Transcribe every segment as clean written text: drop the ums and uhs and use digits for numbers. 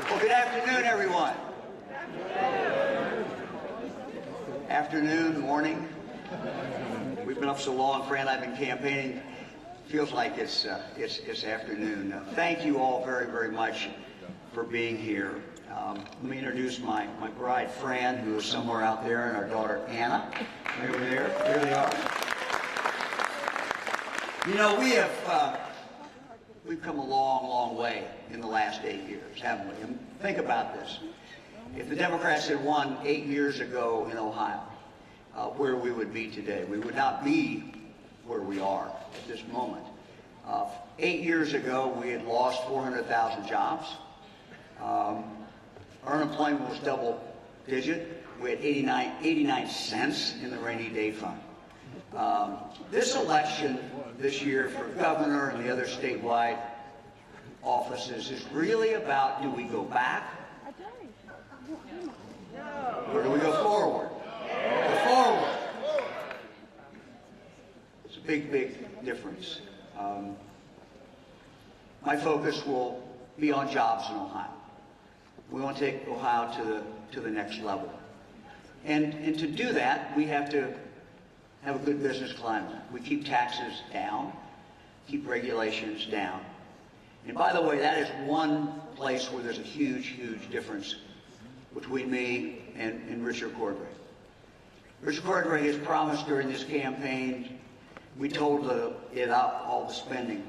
Well, good afternoon, everyone. Afternoon, morning. We've been up so long, Fran and I have been campaigning. Feels like it's afternoon. Thank you all very, very much for being here. Let me introduce my bride, Fran, who is somewhere out there, and our daughter, Anna, right over there. There they are. You know, we've come a long, long way in the last 8 years, haven't we? And think about this. If the Democrats had won 8 years ago in Ohio, where we would be today, we would not be where we are at this moment. 8 years ago, we had lost 400,000 jobs. Our unemployment was double digit. We had 89 cents in the rainy day fund. This election this year for governor and the other statewide offices is really about, do we go back or do we go forward? Go forward. It's a big, big difference. My focus will be on jobs in Ohio. We want to take Ohio to the next level. And to do that, we have to have a good business climate. We keep taxes down, keep regulations down. And by the way, that is one place where there's a huge, huge difference between me and Richard Cordray. Richard Cordray has promised during this campaign, we told it up, all the spending,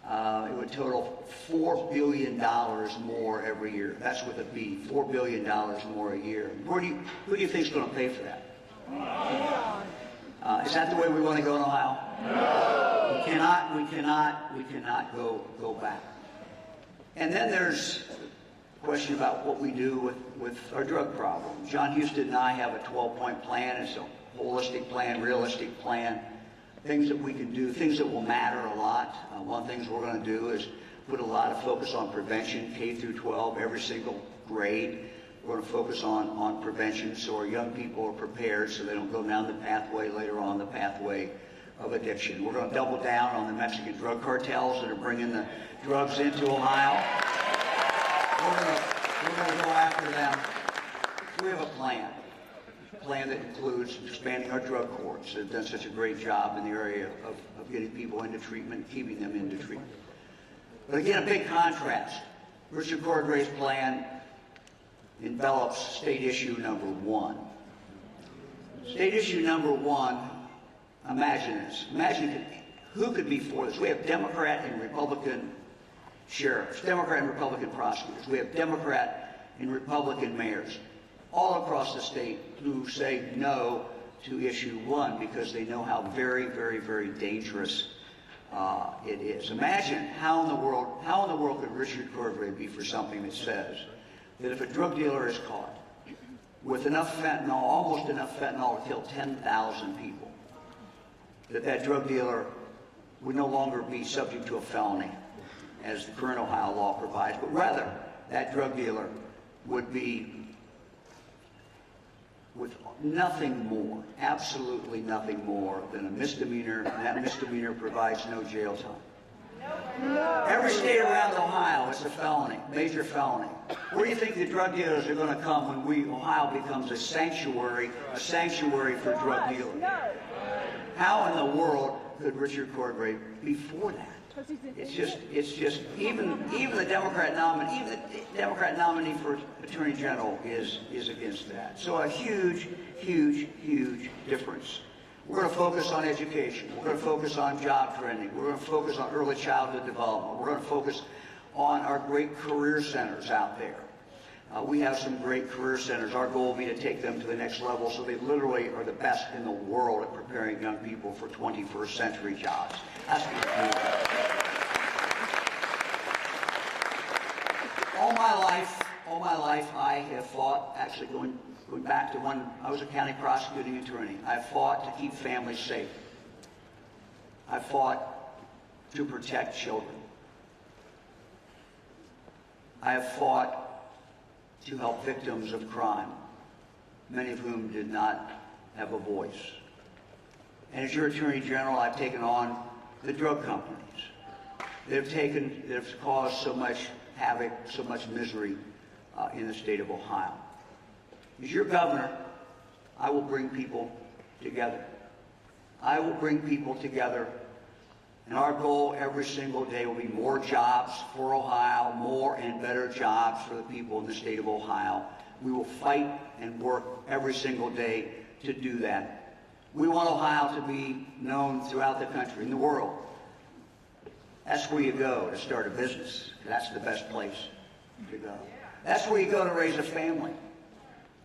it would total $4 billion more every year. That's with a B, $4 billion more a year. Who do you think is going to pay for that? Is that the way we want to go in Ohio? No. We cannot go back. And then there's a question about what we do with our drug problem. John Husted and I have a 12-point plan. It's a holistic plan, realistic plan. Things that we can do, things that will matter a lot. One of the things we're going to do is put a lot of focus on prevention, K through 12, every single grade. We're going to focus on prevention so our young people are prepared so they don't go down the pathway later on, the pathway of addiction. We're going to double down on the Mexican drug cartels that are bringing the drugs into Ohio. We're going to go after them. We have a plan that includes expanding our drug courts that have done such a great job in the area of getting people into treatment, keeping them into treatment. But again, a big contrast. Richard Cordray's plan envelops state issue number one. State issue number one, imagine this. Imagine who could be for this. We have Democrat and Republican sheriffs, Democrat and Republican prosecutors. We have Democrat and Republican mayors all across the state who say no to issue one because they know how very, very, very dangerous it is. Imagine how in the world could Richard Cordray be for something that says that if a drug dealer is caught with enough fentanyl, almost enough fentanyl to kill 10,000 people, that drug dealer would no longer be subject to a felony, as the current Ohio law provides, but rather that drug dealer would be with nothing more, absolutely nothing more than a misdemeanor, and that misdemeanor provides no jail time. Every state around Ohio, it's a felony, major felony. Where do you think the drug dealers are going to come when Ohio becomes a sanctuary for drug dealers? How in the world could Richard Cordray be for that? It's just even the Democrat nominee for Attorney General is against that. So a huge, huge, huge difference. We're going to focus on education. We're going to focus on job training. We're going to focus on early childhood development. We're going to focus on our great career centers out there. We have some great career centers. Our goal will be to take them to the next level so they literally are the best in the world at preparing young people for 21st century jobs. That's what we're doing. All my life, I have fought, actually going back to when I was a county prosecuting attorney, I fought to keep families safe. I fought to protect children. I have fought to help victims of crime, many of whom did not have a voice. And as your Attorney General, I've taken on the drug companies that have caused so much havoc, so much misery in the state of Ohio. As your governor, I will bring people together. I will bring people together, and our goal every single day will be more jobs for Ohio, more and better jobs for the people in the state of Ohio. We will fight and work every single day to do that. We want Ohio to be known throughout the country, in the world. That's where you go to start a business. That's the best place to go. That's where you go to raise a family.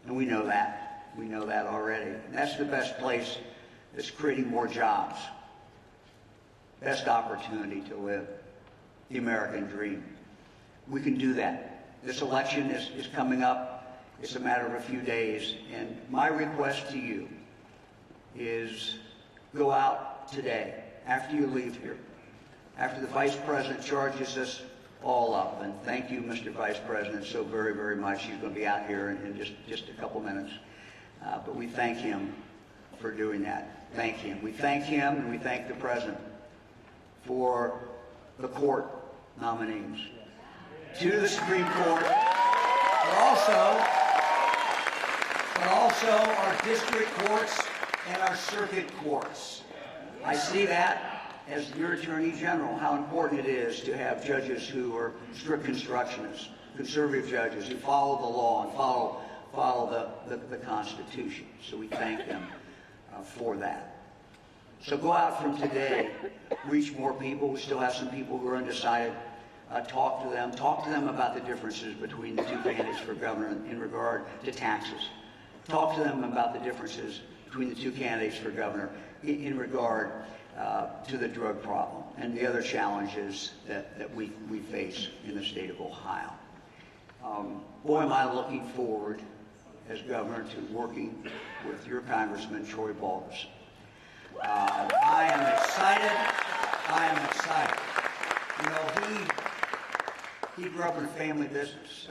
And we know that. We know that already. And that's the best place that's creating more jobs. Best opportunity to live the American dream. We can do that. This election is coming up. It's a matter of a few days. And my request to you is go out today, after you leave here, after the Vice President charges us all up. And thank you, Mr. Vice President, so very, very much. He's going to be out here in just a couple minutes. But we thank him for doing that. Thank him. We thank him and we thank the President for the court nominees to the Supreme Court, but also our district courts and our circuit courts. I see that as your Attorney General, how important it is to have judges who are strict constructionists, conservative judges who follow the law and follow the Constitution. So we thank them for that. So go out from today, reach more people. We still have some people who are undecided. Talk to them. Talk to them about the differences between the two candidates for governor in regard to taxes. Talk to them about the differences between the two candidates for governor in regard to the drug problem and the other challenges that we face in the state of Ohio. Boy, am I looking forward as governor to working with your Congressman, Troy Balderson. I am excited. I am excited. You know, he grew up in a family business.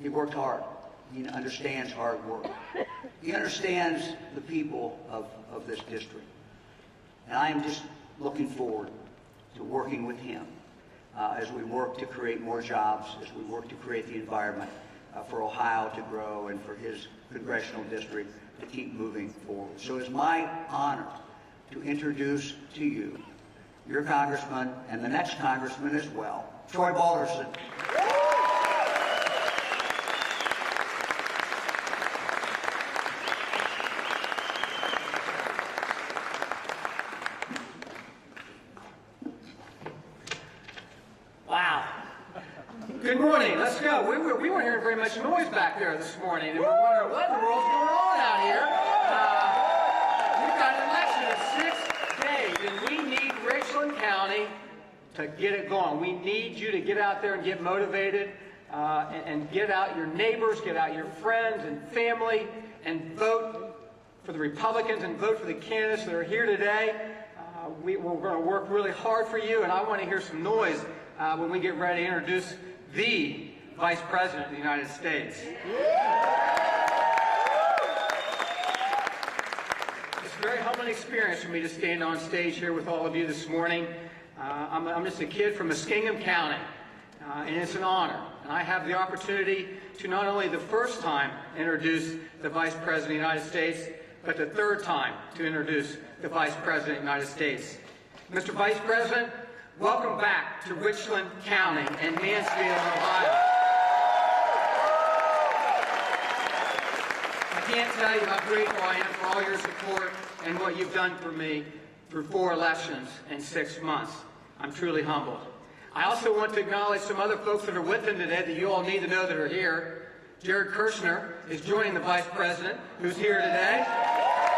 He worked hard. He understands hard work. He understands the people of this district. And I am just looking forward to working with him as we work to create more jobs, as we work to create the environment for Ohio to grow and for his congressional district to keep moving forward. So it's my honor to introduce to you your congressman and the next congressman as well, Troy Balderson. Wow. Good morning. Let's go. We weren't hearing very much noise back there this morning, and we're wondering what in the world's going on out here. We've got an election in 6 days, and we need Richland County to get it going. We need you to get out there and get motivated, and get out your neighbors, get out your friends and family, and vote for the Republicans and vote for the candidates that are here today. We're going to work really hard for you, and I want to hear some noise when we get ready to introduce the Vice President of the United States. It's a very humbling experience for me to stand on stage here with all of you this morning. I'm just a kid from Muskingum County, and it's an honor. And I have the opportunity to not only the first time introduce the Vice President of the United States, but the third time to introduce the Vice President of the United States. Mr. Vice President, welcome back to Richland County and Mansfield, Ohio. I can't tell you how grateful I am for all your support and what you've done for me through 4 elections in 6 months. I'm truly humbled. I also want to acknowledge some other folks that are with him today that you all need to know that are here. Jared Kirshner is joining the Vice President, who's here today.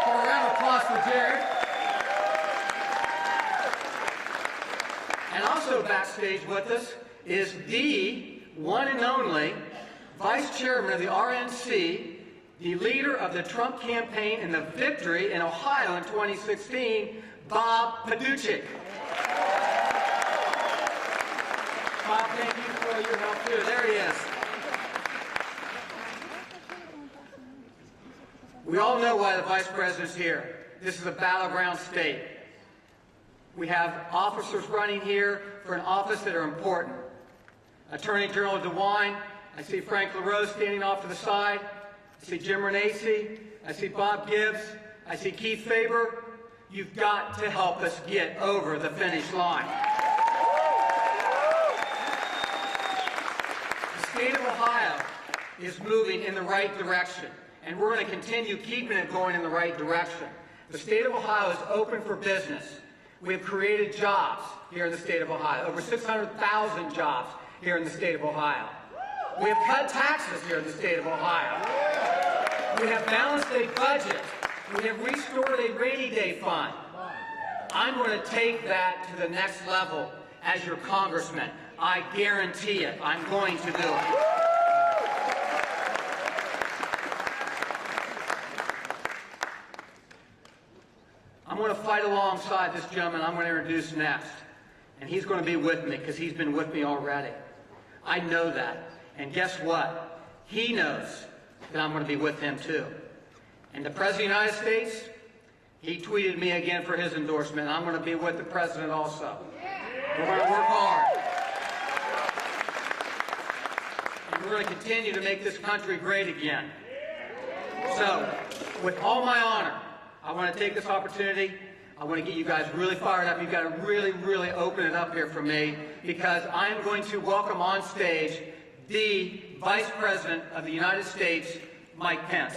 Give a round of applause for Jared. And also backstage with us is the one and only Vice Chairman of the RNC, the leader of the Trump campaign and the victory in Ohio in 2016, Bob Paduchik. Bob, thank you for your help too. There he is. We all know why the Vice President's here. This is a battleground state. We have officers running here for an office that are important. Attorney General DeWine I see Frank LaRose standing off to the side. I see Jim Renacci. I see Bob Gibbs. I see Keith Faber. You've got to help us get over the finish line. The state of Ohio is moving in the right direction, and we're going to continue keeping it going in the right direction. The state of Ohio is open for business. We have created jobs here in the state of Ohio, over 600,000 jobs here in the state of Ohio. We have cut taxes here in the state of Ohio. We have balanced a budget. We have restored a rainy day fund. I'm going to take that to the next level as your congressman. I guarantee it. I'm going to do it. I'm going to fight alongside this gentleman I'm going to introduce next. And he's going to be with me because he's been with me already. I know that. And guess what? He knows that I'm going to be with him too. And the President of the United States, he tweeted me again for his endorsement. I'm going to be with the President also. We're going to work hard. And we're going to continue to make this country great again. So, with all my honor, I want to take this opportunity. I want to get you guys really fired up. You've got to really, really open it up here for me, because I'm going to welcome on stage the Vice President of the United States, Mike Pence.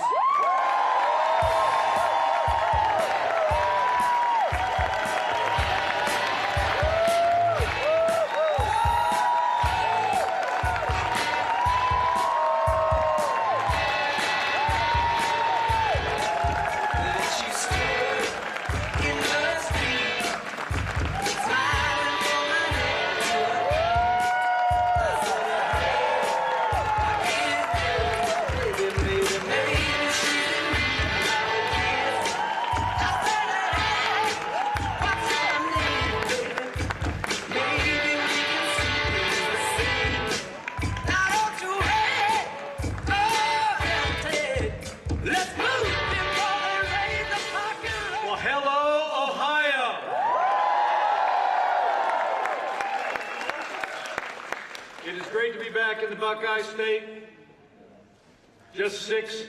In the Buckeye State, just 6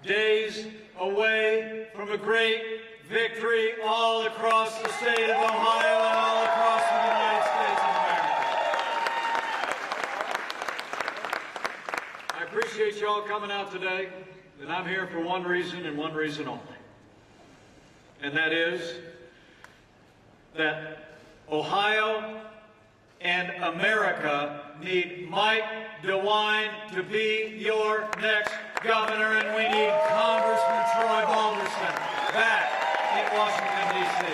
days away from a great victory all across the state of Ohio and all across the United States of America. I appreciate you all coming out today, and I'm here for one reason and one reason only. And that is that Ohio and America need Mike DeWine to be your next governor, and we need Congressman Troy Balderson back in Washington, D.C.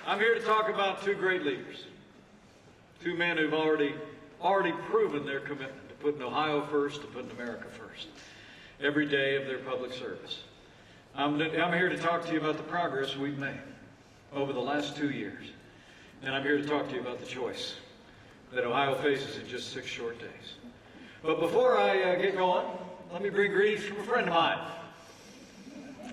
I'm here to talk about two great leaders, two men who've already proven their commitment to putting Ohio first, to putting America first, every day of their public service. I'm here to talk to you about the progress we've made over the last 2 years. And I'm here to talk to you about the choice that Ohio faces in just 6 short days. But before I get going, let me bring greetings from a friend of mine,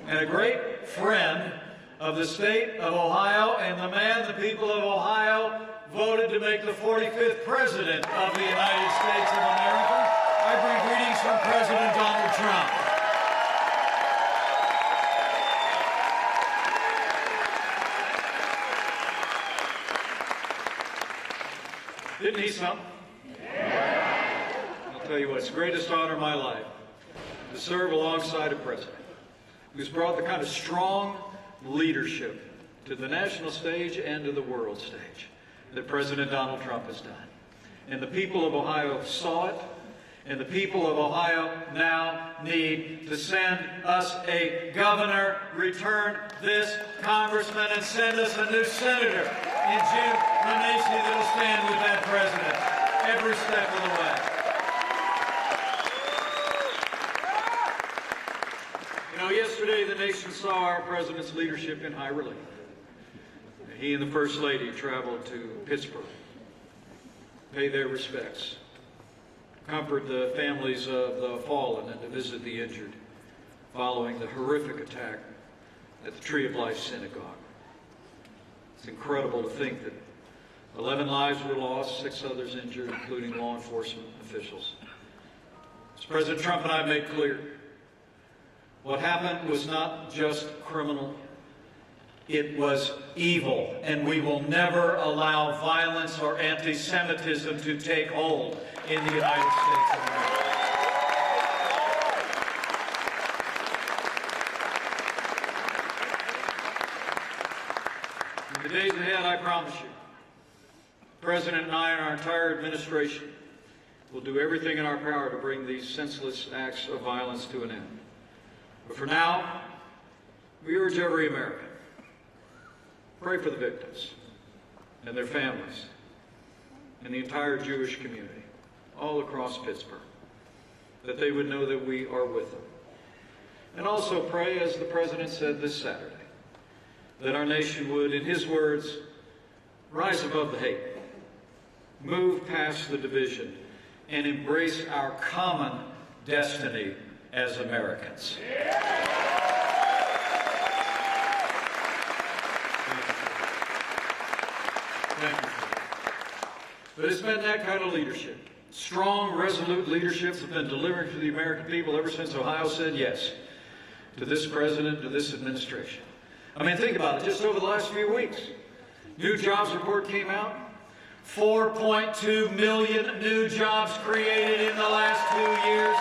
and a great friend of the state of Ohio, and the man the people of Ohio voted to make the 45th President of the United States of America. I bring greetings from President Donald Trump. Didn't he something? I'll tell you what, it's the greatest honor of my life to serve alongside a president who's brought the kind of strong leadership to the national stage and to the world stage that President Donald Trump has done. And the people of Ohio saw it, and the people of Ohio now need to send us a governor, return this congressman, and send us a new senator in Jim Renacci that'll stand with that president every step of the way. You know, yesterday the nation saw our president's leadership in high relief. He and the First Lady traveled to Pittsburgh, pay their respects, comfort the families of the fallen, and to visit the injured following the horrific attack at the Tree of Life Synagogue. It's incredible to think that 11 lives were lost, 6 others injured, including law enforcement officials. As President Trump and I made clear, what happened was not just criminal, it was evil, and we will never allow violence or anti-Semitism to take hold in the United States of America. In the days ahead, I promise you, the President and I and our entire administration will do everything in our power to bring these senseless acts of violence to an end. But for now, we urge every American, pray for the victims and their families and the entire Jewish community all across Pittsburgh, that they would know that we are with them. And also pray, as the President said this Saturday, that our nation would, in his words, rise above the hate, move past the division, and embrace our common destiny as Americans. Thank you. But it's been that kind of leadership. Strong, resolute leadership has been delivered to the American people ever since Ohio said yes to this president, to this administration. I mean, think about it. Just over the last few weeks, new jobs report came out. 4.2 million new jobs created in the last 2 years,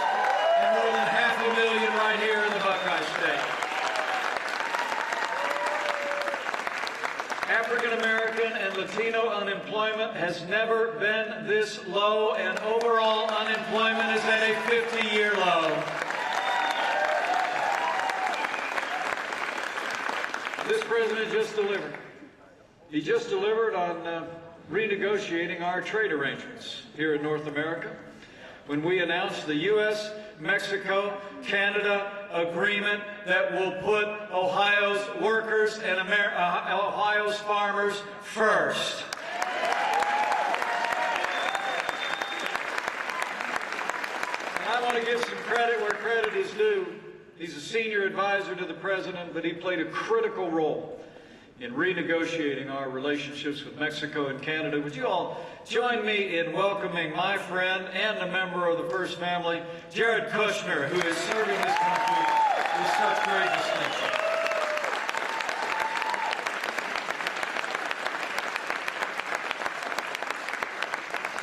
and more than 500,000 right here in the Buckeye State. African American and Latino unemployment has never been this low, and overall unemployment is at a 50-year low. This president just delivered. He just delivered on renegotiating our trade arrangements here in North America when we announced the U.S., Mexico, Canada agreement that will put Ohio's workers and Ohio's farmers first. And I want to give some credit where credit is due. He's a senior advisor to the president, but he played a critical role in renegotiating our relationships with Mexico and Canada. Would you all join me in welcoming my friend and a member of the First Family, Jared Kushner, who is serving this country with such great distinction.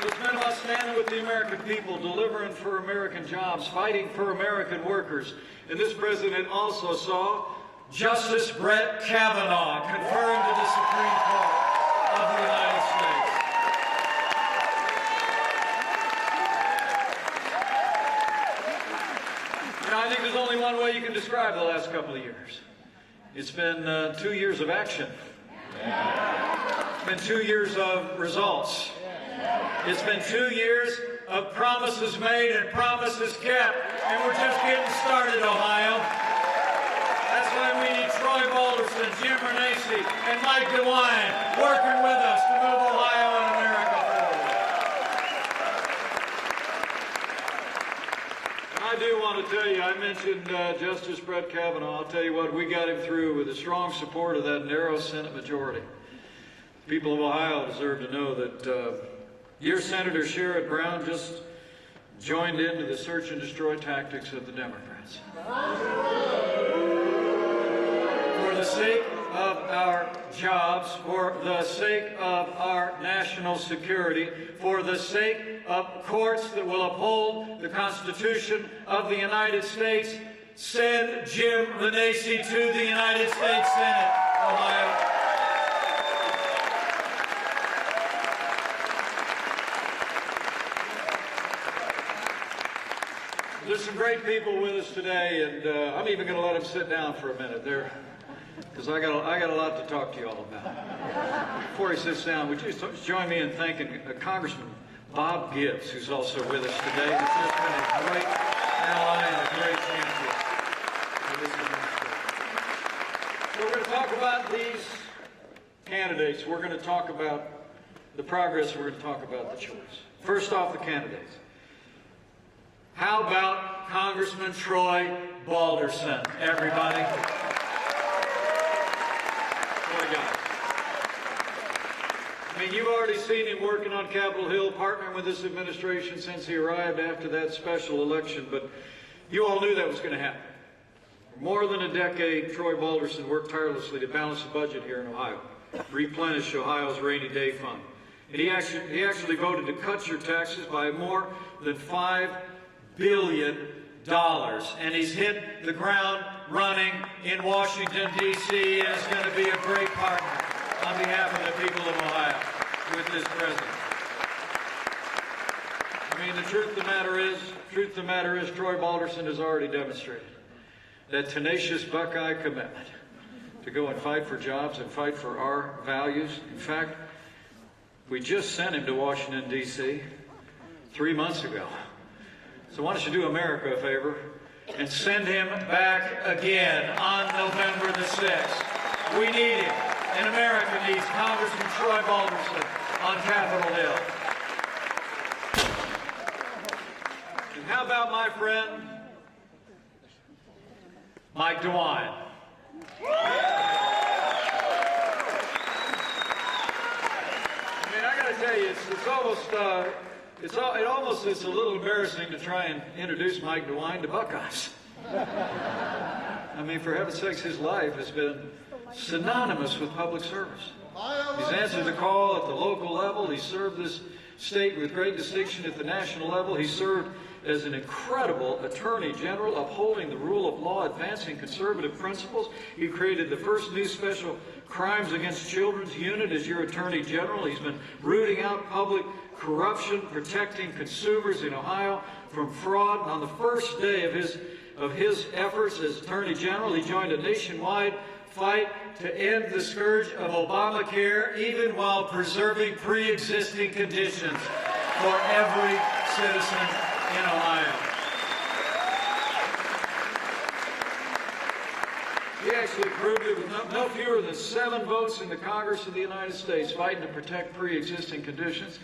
So it's been about standing with the American people, delivering for American jobs, fighting for American workers. And this president also saw Justice Brett Kavanaugh confirmed to the Supreme Court of the United States. You know, I think there's only one way you can describe the last couple of years. It's been 2 years of action. It's been 2 years of results. It's been 2 years of promises made and promises kept. And we're just getting started, Ohio. That's why we need Troy Balderson, Jim Renacci, and Mike DeWine working with us to move Ohio and America forward. And I do want to tell you, I mentioned Justice Brett Kavanaugh. I'll tell you what, we got him through with the strong support of that narrow Senate majority. The people of Ohio deserve to know that your Senator Sherrod Brown just joined into the search and destroy tactics of the Democrats. For the sake of our jobs, for the sake of our national security, for the sake of courts that will uphold the Constitution of the United States, send Jim Renacci to the United States Senate, Ohio. There's some great people with us today, and I'm even going to let them sit down for a minute there, because I got a lot to talk to you all about. Before he sits down, would you join me in thanking Congressman Bob Gibbs, who's also with us today. He's just been a great ally and a great champion for this administration. So we're going to talk about these candidates. We're going to talk about the progress. We're going to talk about the choice. First off, the candidates. How about Congressman Troy Balderson, everybody? What a guy. I mean, you've already seen him working on Capitol Hill, partnering with this administration since he arrived after that special election, but you all knew that was going to happen. For more than a decade, Troy Balderson worked tirelessly to balance the budget here in Ohio, replenish Ohio's rainy day fund. And he actually voted to cut your taxes by more than $5 billion. And he's hit the ground running in Washington, D.C., and is going to be a great partner on behalf of the people of Ohio with this president. I mean, the truth of the matter is, Troy Balderson has already demonstrated that tenacious Buckeye commitment to go and fight for jobs and fight for our values. In fact, we just sent him to Washington, D.C. 3 months ago. So why don't you do America a favor and send him back again on November the 6th. We need him, and America needs Congressman Troy Balderson on Capitol Hill. And how about my friend, Mike DeWine? I mean, I got to tell you, it's a little embarrassing to try and introduce Mike DeWine to Buckeyes. I mean, for heaven's sakes, his life has been synonymous with public service. He's answered the call at the local level. He served this state with great distinction at the national level. He served as an incredible attorney general, upholding the rule of law, advancing conservative principles. He created the first new special crimes against children's unit as your attorney general. He's been rooting out public corruption, protecting consumers in Ohio from fraud. On the first day of his efforts as attorney general, he joined a nationwide fight to end the scourge of Obamacare, even while preserving pre-existing conditions for every citizen in Ohio. He actually proved it with no fewer than 7 votes in the Congress of the United States, fighting to protect pre-existing conditions.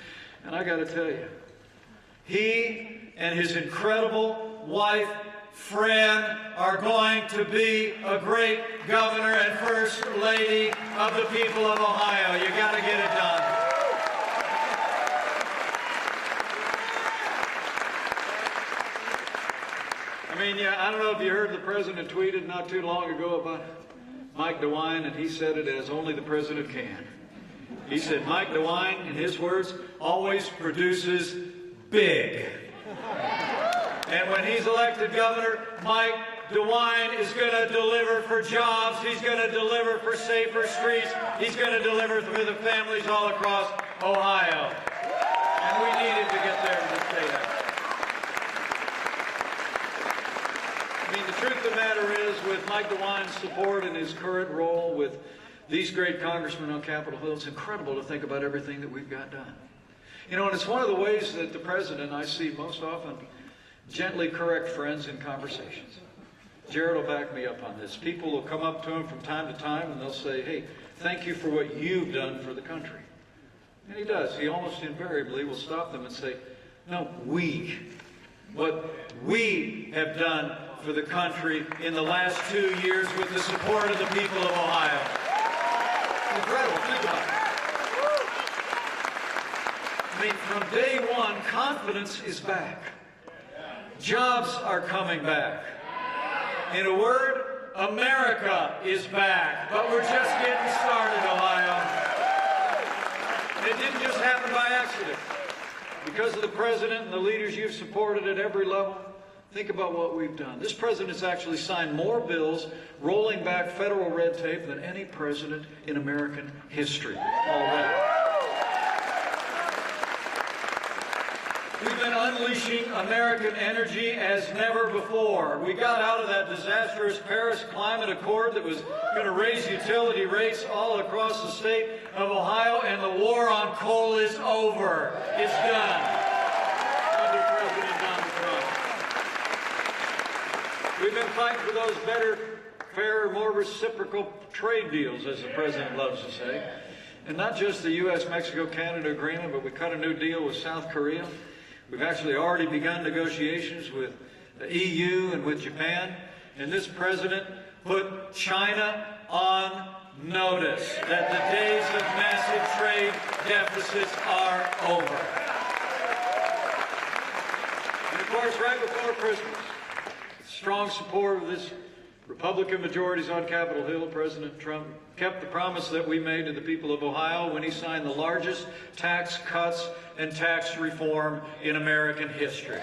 And I got to tell you, he and his incredible wife, Fran, are going to be a great governor and first lady of the people of Ohio. You got to get it done. I mean, yeah, I don't know if you heard the president tweeted not too long ago about Mike DeWine, and he said it as only the president can. He said, Mike DeWine, in his words, always produces big. And when he's elected governor, Mike DeWine is going to deliver for jobs. He's going to deliver for safer streets. He's going to deliver for the families all across Ohio. And we need him to get there to say that. I mean, the truth of the matter is, with Mike DeWine's support in his current role with these great congressmen on Capitol Hill, it's incredible to think about everything that we've got done. You know, and it's one of the ways that the president, I see most often, gently correct friends in conversations. Jared will back me up on this. People will come up to him from time to time and they'll say, hey, thank you for what you've done for the country. And he does. He almost invariably will stop them and say, no, what we have done for the country in the last 2 years with the support of the people of Ohio. Incredible. Think about it. I mean, from day one, confidence is back. Jobs are coming back. In a word, America is back. But we're just getting started, Ohio. And it didn't just happen by accident. Because of the president and the leaders you've supported at every level, think about what we've done. This president's actually signed more bills rolling back federal red tape than any president in American history already. We've been unleashing American energy as never before. We got out of that disastrous Paris Climate Accord that was going to raise utility rates all across the state of Ohio, and the war on coal is over. It's done. Under President Donald Trump. We've been fighting for those better, fairer, more reciprocal trade deals, as the president loves to say. And not just the U.S.-Mexico-Canada agreement, but we cut a new deal with South Korea. We've actually already begun negotiations with the EU and with Japan. And this president put China on notice that the days of massive trade deficits are over. And of course, right before Christmas, strong support of this Republican majorities on Capitol Hill, President Trump kept the promise that we made to the people of Ohio when he signed the largest tax cuts and tax reform in American history.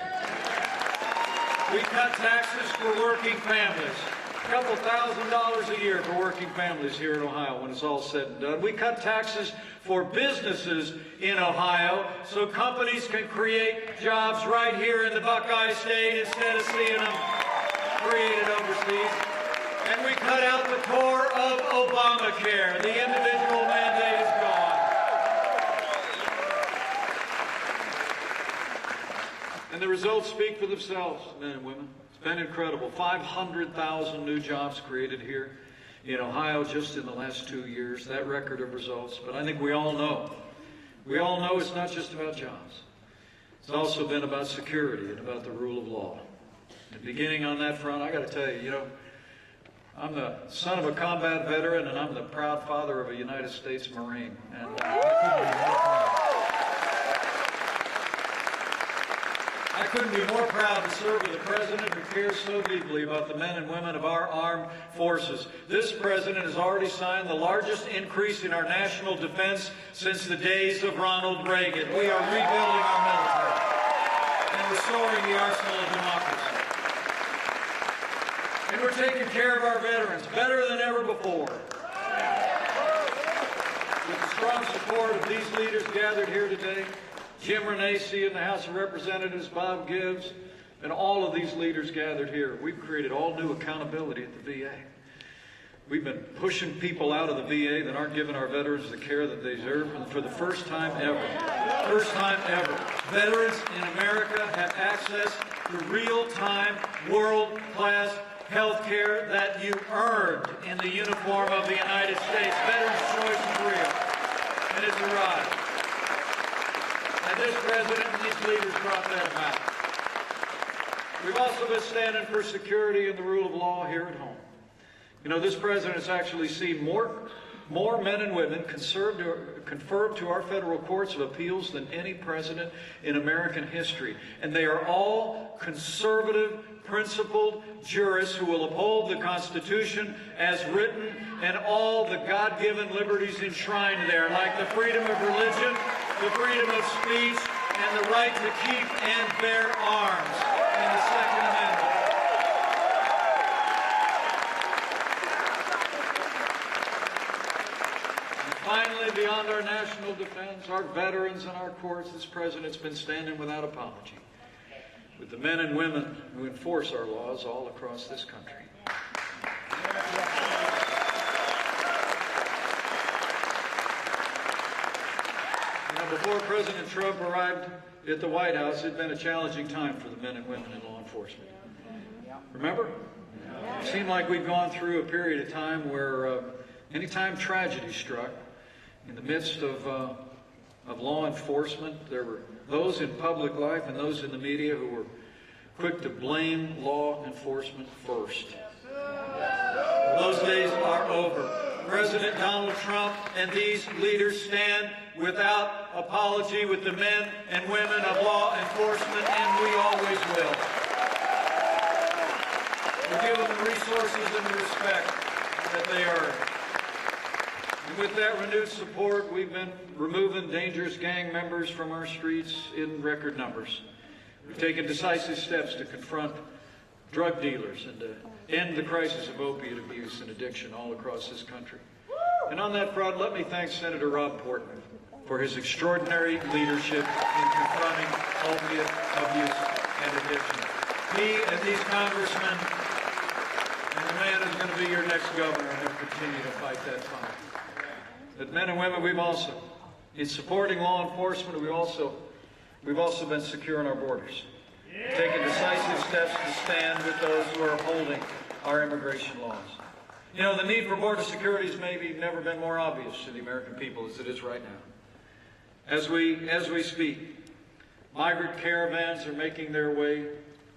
We cut taxes for working families, a couple $1,000s a year for working families here in Ohio when it's all said and done. We cut taxes for businesses in Ohio so companies can create jobs right here in the Buckeye State instead of seeing them created overseas. And we cut out the core of Obamacare. The individual mandate is gone. And the results speak for themselves, men and women. It's been incredible. 500,000 new jobs created here in Ohio just in the last 2 years. That record of results. But I think we all know it's not just about jobs. It's also been about security and about the rule of law. And beginning on that front, I got to tell you, I'm the son of a combat veteran, and I'm the proud father of a United States Marine. And I couldn't be more proud to serve with a president who cares so deeply about the men and women of our armed forces. This president has already signed the largest increase in our national defense since the days of Ronald Reagan. We are rebuilding our military and restoring the arsenal of democracy. And we're taking care of our veterans better than ever before. With the strong support of these leaders gathered here today, Jim Renacci in the House of Representatives, Bob Gibbs, and all of these leaders gathered here, we've created all new accountability at the VA. We've been pushing people out of the VA that aren't giving our veterans the care that they deserve, and for the first time ever, veterans in America have access to real-time, world-class health care that you earned in the uniform of the United States. Veterans' choice is real, and it's arrived. And this president and these leaders brought that about. We've also been standing for security and the rule of law here at home. This president has actually seen more men and women confirmed to our federal courts of appeals than any president in American history. And they are all conservative, principled jurists who will uphold the Constitution as written and all the God-given liberties enshrined there, like the freedom of religion, the freedom of speech, and the right to keep and bear arms in the Second Amendment. And finally, beyond our national defense, our veterans and our courts, this president's been standing without apology with the men and women who enforce our laws all across this country. Before President Trump arrived at the White House, it had been a challenging time for the men and women in law enforcement. Remember? It seemed like we'd gone through a period of time where anytime tragedy struck, in the midst of law enforcement, there were those in public life and those in the media who were quick to blame law enforcement first. Those days are over. President Donald Trump and these leaders stand without apology with the men and women of law enforcement, and we always will. We give them the resources and the respect that they earn. And with that renewed support, we've been removing dangerous gang members from our streets in record numbers. We've taken decisive steps to confront drug dealers and to end the crisis of opiate abuse and addiction all across this country. And on that front, let me thank Senator Rob Portman for his extraordinary leadership in confronting opiate abuse and addiction. He and these congressmen and the man who's going to be your next governor will continue to fight that fight. But men and women, we've also, in supporting law enforcement, we've also been securing our borders, taking decisive steps to stand with those who are upholding our immigration laws. The need for border security has maybe never been more obvious to the American people as it is right now. As we speak, migrant caravans are making their way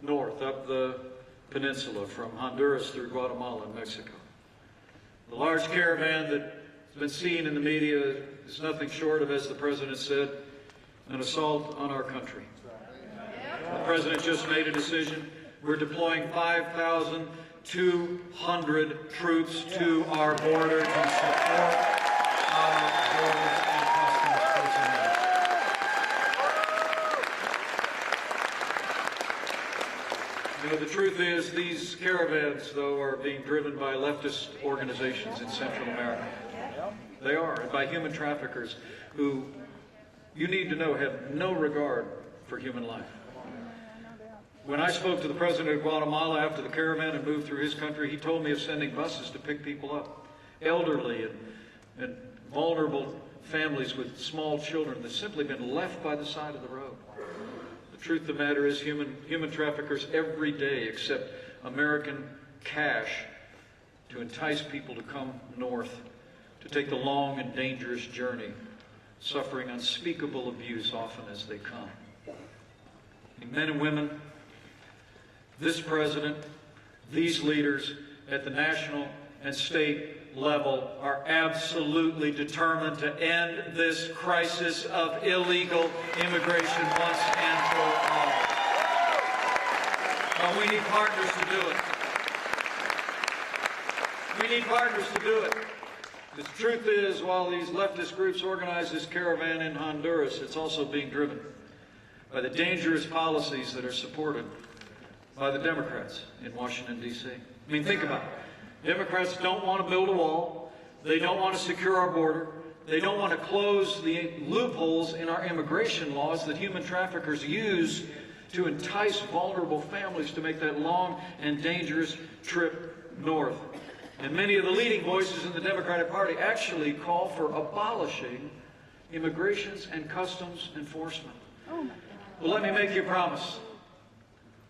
north up the peninsula from Honduras through Guatemala and Mexico. The large caravan that's been seen in the media is nothing short of, as the President said, an assault on our country. The President just made a decision. We're deploying 5,200 troops to our border to support our borders and customs personnel. You know, the truth is, these caravans, though, are being driven by leftist organizations in Central America. They are, and by human traffickers who, you need to know, have no regard for human life. When I spoke to the President of Guatemala after the caravan had moved through his country, he told me of sending buses to pick people up, elderly and vulnerable families with small children that simply been left by the side of the road. The truth of the matter is, human traffickers every day accept American cash to entice people to come north, to take the long and dangerous journey, suffering unspeakable abuse often as they come. And men and women, this President, these leaders at the national and state level are absolutely determined to end this crisis of illegal immigration once and for all. But we need partners to do it. We need partners to do it. The truth is, while these leftist groups organize this caravan in Honduras, it's also being driven by the dangerous policies that are supported by the Democrats in Washington, D.C. I mean, think about it. Democrats don't want to build a wall. They don't want to secure our border. They don't want to close the loopholes in our immigration laws that human traffickers use to entice vulnerable families to make that long and dangerous trip north. And many of the leading voices in the Democratic Party actually call for abolishing immigrations and customs enforcement. Well, let me make you a promise.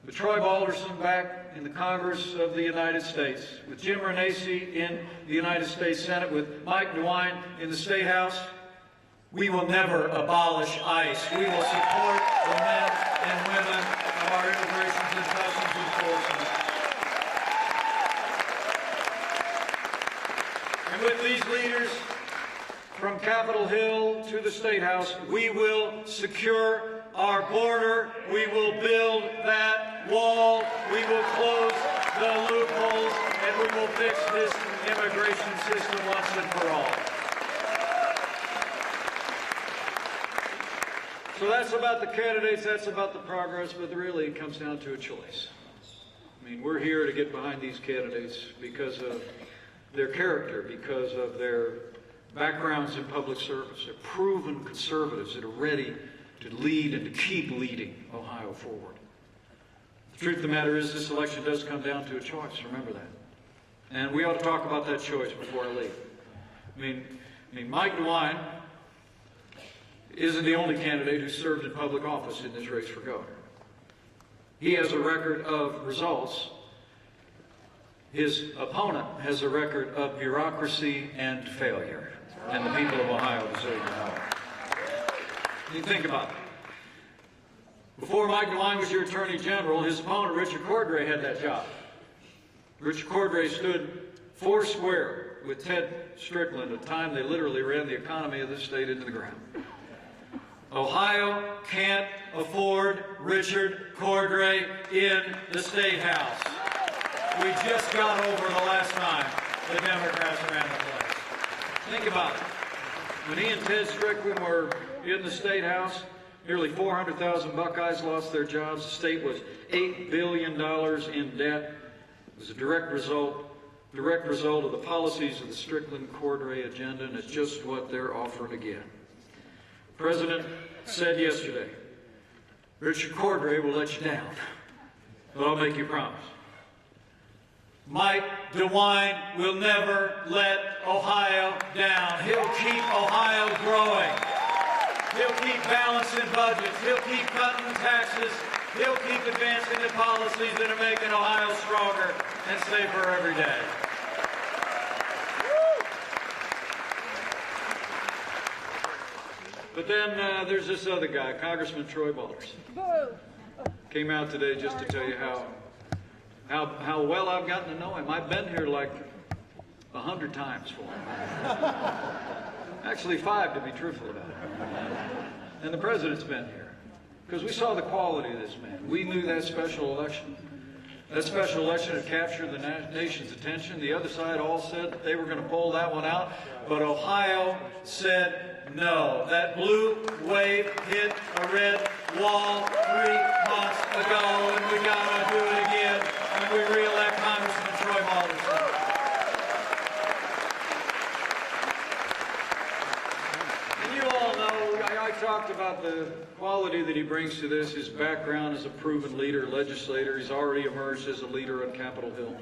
With Troy Balderson back in the Congress of the United States, with Jim Renacci in the United States Senate, with Mike DeWine in the State House, we will never abolish ICE. We will support the men and women of our immigration and customs enforcement. And with these leaders, from Capitol Hill to the State House, we will secure our border. We will build that wall. We will close the loopholes, and we will fix this immigration system once and for all. So that's about the candidates, that's about the progress, but really it comes down to a choice. I mean, we're here to get behind these candidates because of their character, because of their backgrounds in public service. They're proven conservatives that are ready to lead and to keep leading Ohio forward. The truth of the matter is, this election does come down to a choice. Remember that. And we ought to talk about that choice before I leave. I mean, Mike DeWine isn't the only candidate who served in public office in this race for governor. He has a record of results. His opponent has a record of bureaucracy and failure. And the people of Ohio deserve to know. You think about it. Before Mike DeWine was your Attorney General, his opponent, Richard Cordray, had that job. Richard Cordray stood foursquare with Ted Strickland at the time they literally ran the economy of this state into the ground. Ohio can't afford Richard Cordray in the State House. We just got over the last time the Democrats ran the place. Think about it. When he and Ted Strickland were in the State House, nearly 400,000 Buckeyes lost their jobs. The state was $8 billion in debt. It was a direct result of the policies of the Strickland-Cordray agenda, and it's just what they're offering again. The President said yesterday, Richard Cordray will let you down, but I'll make you a promise. Mike DeWine will never let Ohio down. He'll keep Ohio growing. He'll keep balancing budgets. He'll keep cutting taxes. He'll keep advancing the policies that are making Ohio stronger and safer every day. But then there's this other guy, Congressman Troy Balderson. Came out today just to tell you how well I've gotten to know him. I've been here like 100 times for him. Actually 5 to be truthful about it. And the president's been here. Because we saw the quality of this man. We knew that special election. That special election had captured the nation's attention. The other side all said that they were going to pull that one out. But Ohio said no. That blue wave hit a red wall 3 months ago, and we got to do it again when we re-elect Congressman Troy Balderson. And you all know, I talked about the quality that he brings to this, his background as a proven leader, legislator. He's already emerged as a leader on Capitol Hill.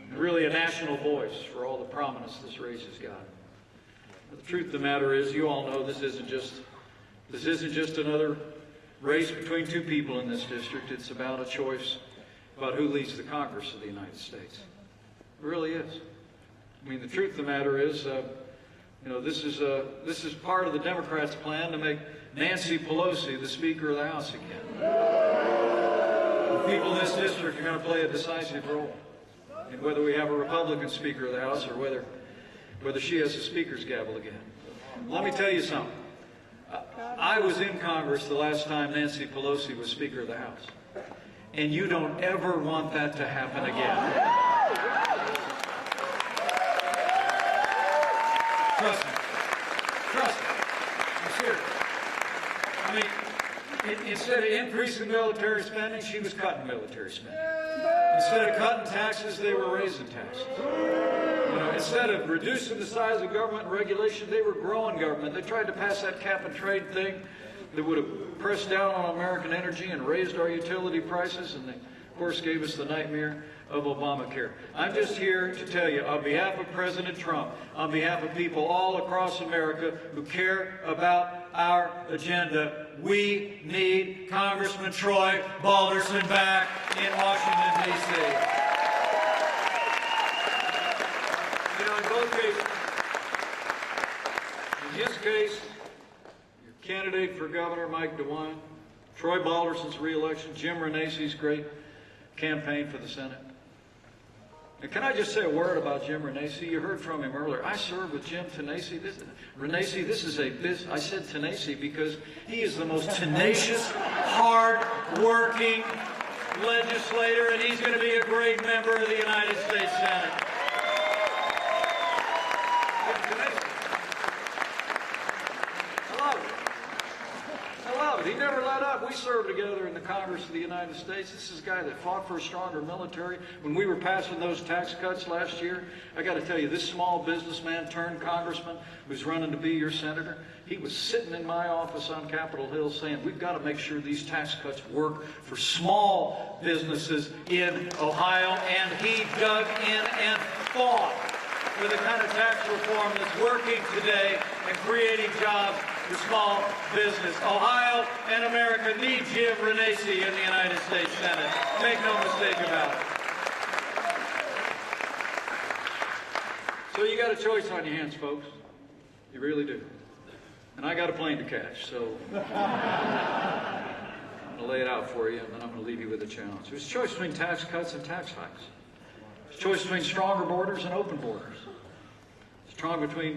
And really a national voice for all the prominence this race has got. But the truth of the matter is, you all know this isn't just another race between 2 people in this district. It's about a choice about who leads the Congress of the United States. It really is. I mean, the truth of the matter is, this is part of the Democrats' plan to make Nancy Pelosi the Speaker of the House again. The people in this district are going to play a decisive role in whether we have a Republican Speaker of the House or whether she has a Speaker's gavel again. Let me tell you something. I was in Congress the last time Nancy Pelosi was Speaker of the House. And you don't ever want that to happen again. Trust me. Trust me. I'm serious. I mean, instead of increasing military spending, she was cutting military spending. Instead of cutting taxes, they were raising taxes. Instead of reducing the size of government and regulation, they were growing government. They tried to pass that cap and trade thing that would have pressed down on American energy and raised our utility prices, and they, of course, gave us the nightmare of Obamacare. I'm just here to tell you, on behalf of President Trump, on behalf of people all across America who care about our agenda, we need Congressman Troy Balderson back in Washington, D.C. In both cases, in his case, your candidate for governor, Mike DeWine, Troy Balderson's re-election, Jim Renacy's great campaign for the Senate. And can I just say a word about Jim Renacy? You heard from him earlier. I served with Jim Renacy. This is a business. I said tenacy because he is the most tenacious, hard-working legislator, and he's going to be a great member of the United States Senate. He never let up. We served together in the Congress of the United States. This is a guy that fought for a stronger military. When we were passing those tax cuts last year, I got to tell you, this small businessman turned congressman who's running to be your senator, he was sitting in my office on Capitol Hill saying, we've got to make sure these tax cuts work for small businesses in Ohio. And he dug in and fought for the kind of tax reform that's working today and creating jobs for small business. Ohio and America need Jim Renacy in the United States Senate. Make no mistake about it. So you got a choice on your hands, folks. You really do. And I got a plane to catch, so I'm going to lay it out for you, and then I'm going to leave you with a challenge. There's a choice between tax cuts and tax hikes. There's a choice between stronger borders and open borders.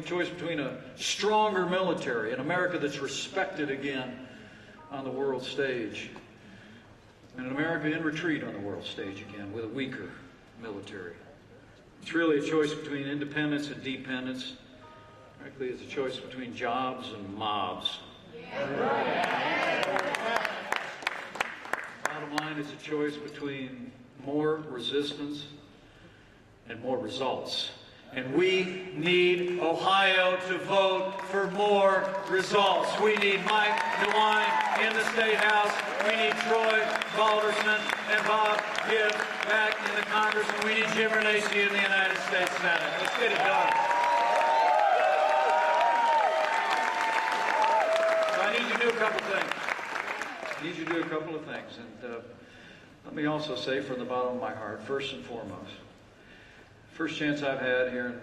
Choice between a stronger military, an America that's respected again on the world stage, and an America in retreat on the world stage again with a weaker military. It's really a choice between independence and dependence. Frankly, it's a choice between jobs and mobs. Bottom line, it's a choice between more resistance and more results. And we need Ohio to vote for more results. We need Mike DeWine in the State House. We need Troy Balderson and Bob Gibbs back in the Congress. And we need Jim Renacy in the United States Senate. Let's get it done. So I need you to do a couple of things. And let me also say from the bottom of my heart, first and foremost, first chance I've had here in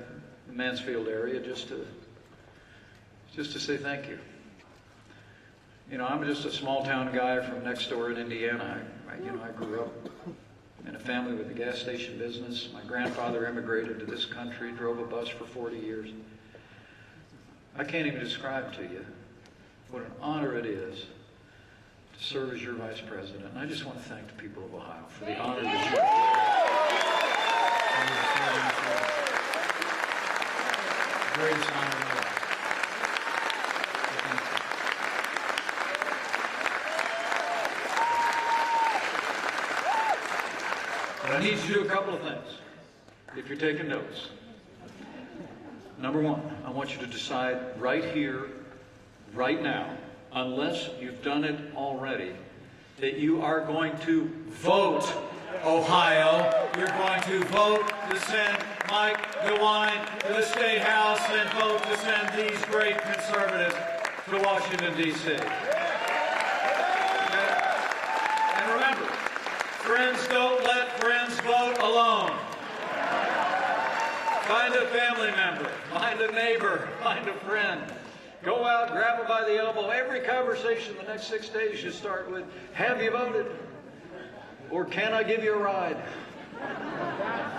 the Mansfield area just to say thank you. You know, I'm just a small town guy from next door in Indiana. I grew up in a family with a gas station business. My grandfather immigrated to this country, drove a bus for 40 years. I can't even describe to you what an honor it is to serve as your vice president. And I just want to thank the people of Ohio for the honor that you have. Greatest honor in my life. But I need you to do a couple of things, if you're taking notes. Number one, I want you to decide right here, right now, unless you've done it already, that you are going to vote Ohio. You're going to vote to send Mike DeWine to the State House and vote to send these great conservatives to Washington, D.C. Okay? And remember, friends don't let friends vote alone. Find a family member, find a neighbor, find a friend. Go out, grab them by the elbow. Every conversation the next 6 days should start with, have you voted? Or can I give you a ride?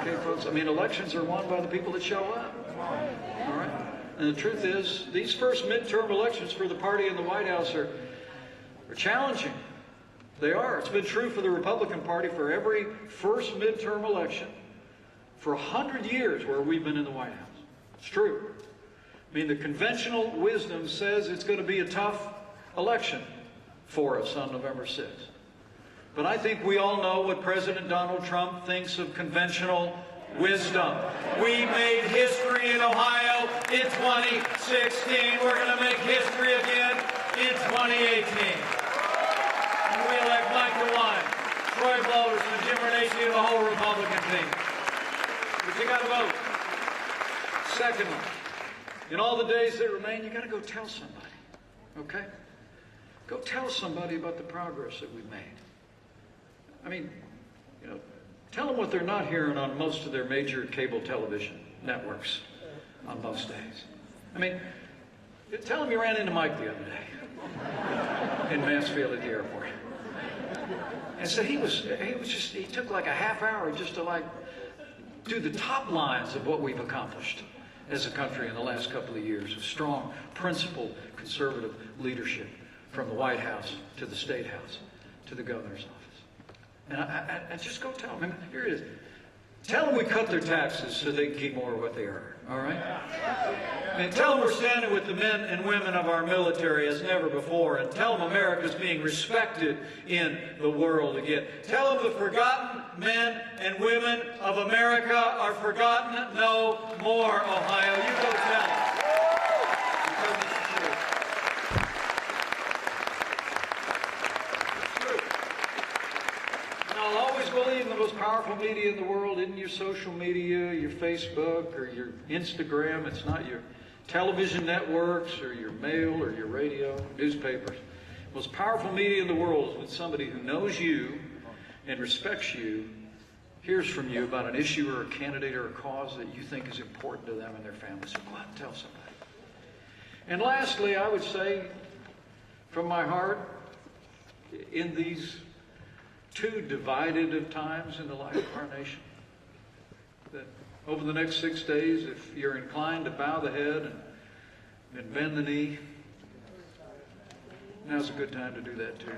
Okay, folks, I mean, elections are won by the people that show up. All right? And the truth is, these first midterm elections for the party in the White House are challenging. They are. It's been true for the Republican Party for every first midterm election for 100 years where we've been in the White House. It's true. I mean, the conventional wisdom says it's going to be a tough election for us on November 6th. But I think we all know what President Donald Trump thinks of conventional wisdom. We made history in Ohio in 2016. We're going to make history again in 2018. And we elect Mike DeWine, Troy Balderson, Jim Renacci, and the whole Republican team. But you got to vote. Secondly, in all the days that remain, you got to go tell somebody, okay? Go tell somebody about the progress that we've made. I mean, you know, tell them what they're not hearing on most of their major cable television networks on most days. I mean, tell them you ran into Mike the other day in Mansfield at the airport. And so he took like a half hour just to like do the top lines of what we've accomplished as a country in the last couple of years of strong, principled, conservative leadership from the White House to the State House to the governor's office. And I just go tell them, here it is. Tell them we cut their taxes so they can keep more of what they earn, all right? And tell them we're standing with the men and women of our military as never before. And tell them America's being respected in the world again. Tell them the forgotten men and women of America are forgotten no more, Ohio. You go tell them. I'll always believe the most powerful media in the world isn't your social media, your Facebook, or your Instagram. It's not your television networks, or your mail, or your radio, newspapers. The most powerful media in the world is when somebody who knows you and respects you hears from you about an issue or a candidate or a cause that you think is important to them and their family. So go out and tell somebody. And lastly, I would say, from my heart, in these too divided of times in the life of our nation, that over the next 6 days, if you're inclined to bow the head and bend the knee, now's a good time to do that too.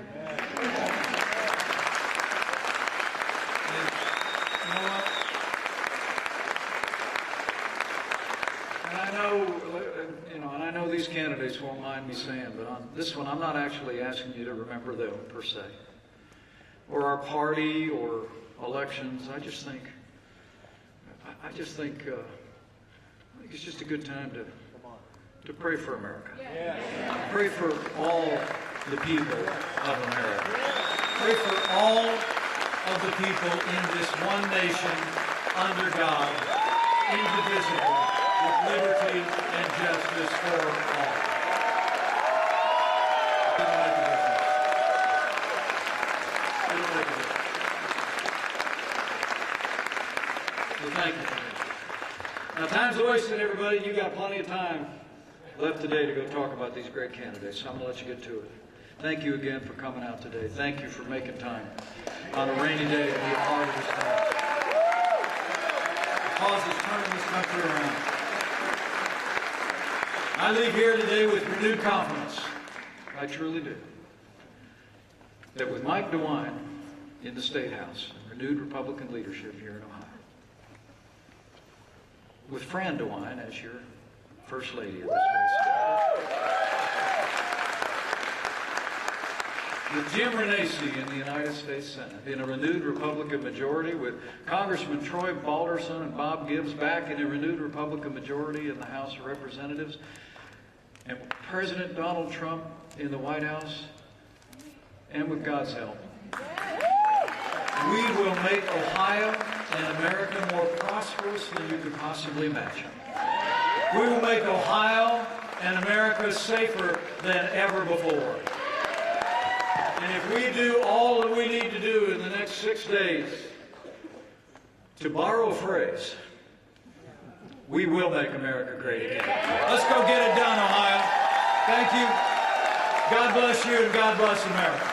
And you know what? And I know these candidates won't mind me saying, but on this one, I'm not actually asking you to remember them per se, or our party, or elections. I just think it's just a good time to pray for America. Pray for all the people of America. Pray for all of the people in this one nation, under God, indivisible, with liberty and justice for all. Thank you. Now, time's wasted, everybody. You got plenty of time left today to go talk about these great candidates, so I'm going to let you get to it. Thank you again for coming out today. Thank you for making time on a rainy day to be a part of this time. The cause is turning this country around. I leave here today with renewed confidence. I truly do. That with Mike DeWine in the State House, and renewed Republican leadership here in Ohio, with Fran DeWine as your First Lady of this great state, with Jim Renacci in the United States Senate in a renewed Republican majority, with Congressman Troy Balderson and Bob Gibbs back in a renewed Republican majority in the House of Representatives, and with President Donald Trump in the White House, and with God's help, we will make Ohio and America more prosperous than you could possibly imagine. We will make Ohio and America safer than ever before. And if we do all that we need to do in the next 6 days, to borrow a phrase, we will make America great again. Let's go get it done, Ohio. Thank you. God bless you and God bless America.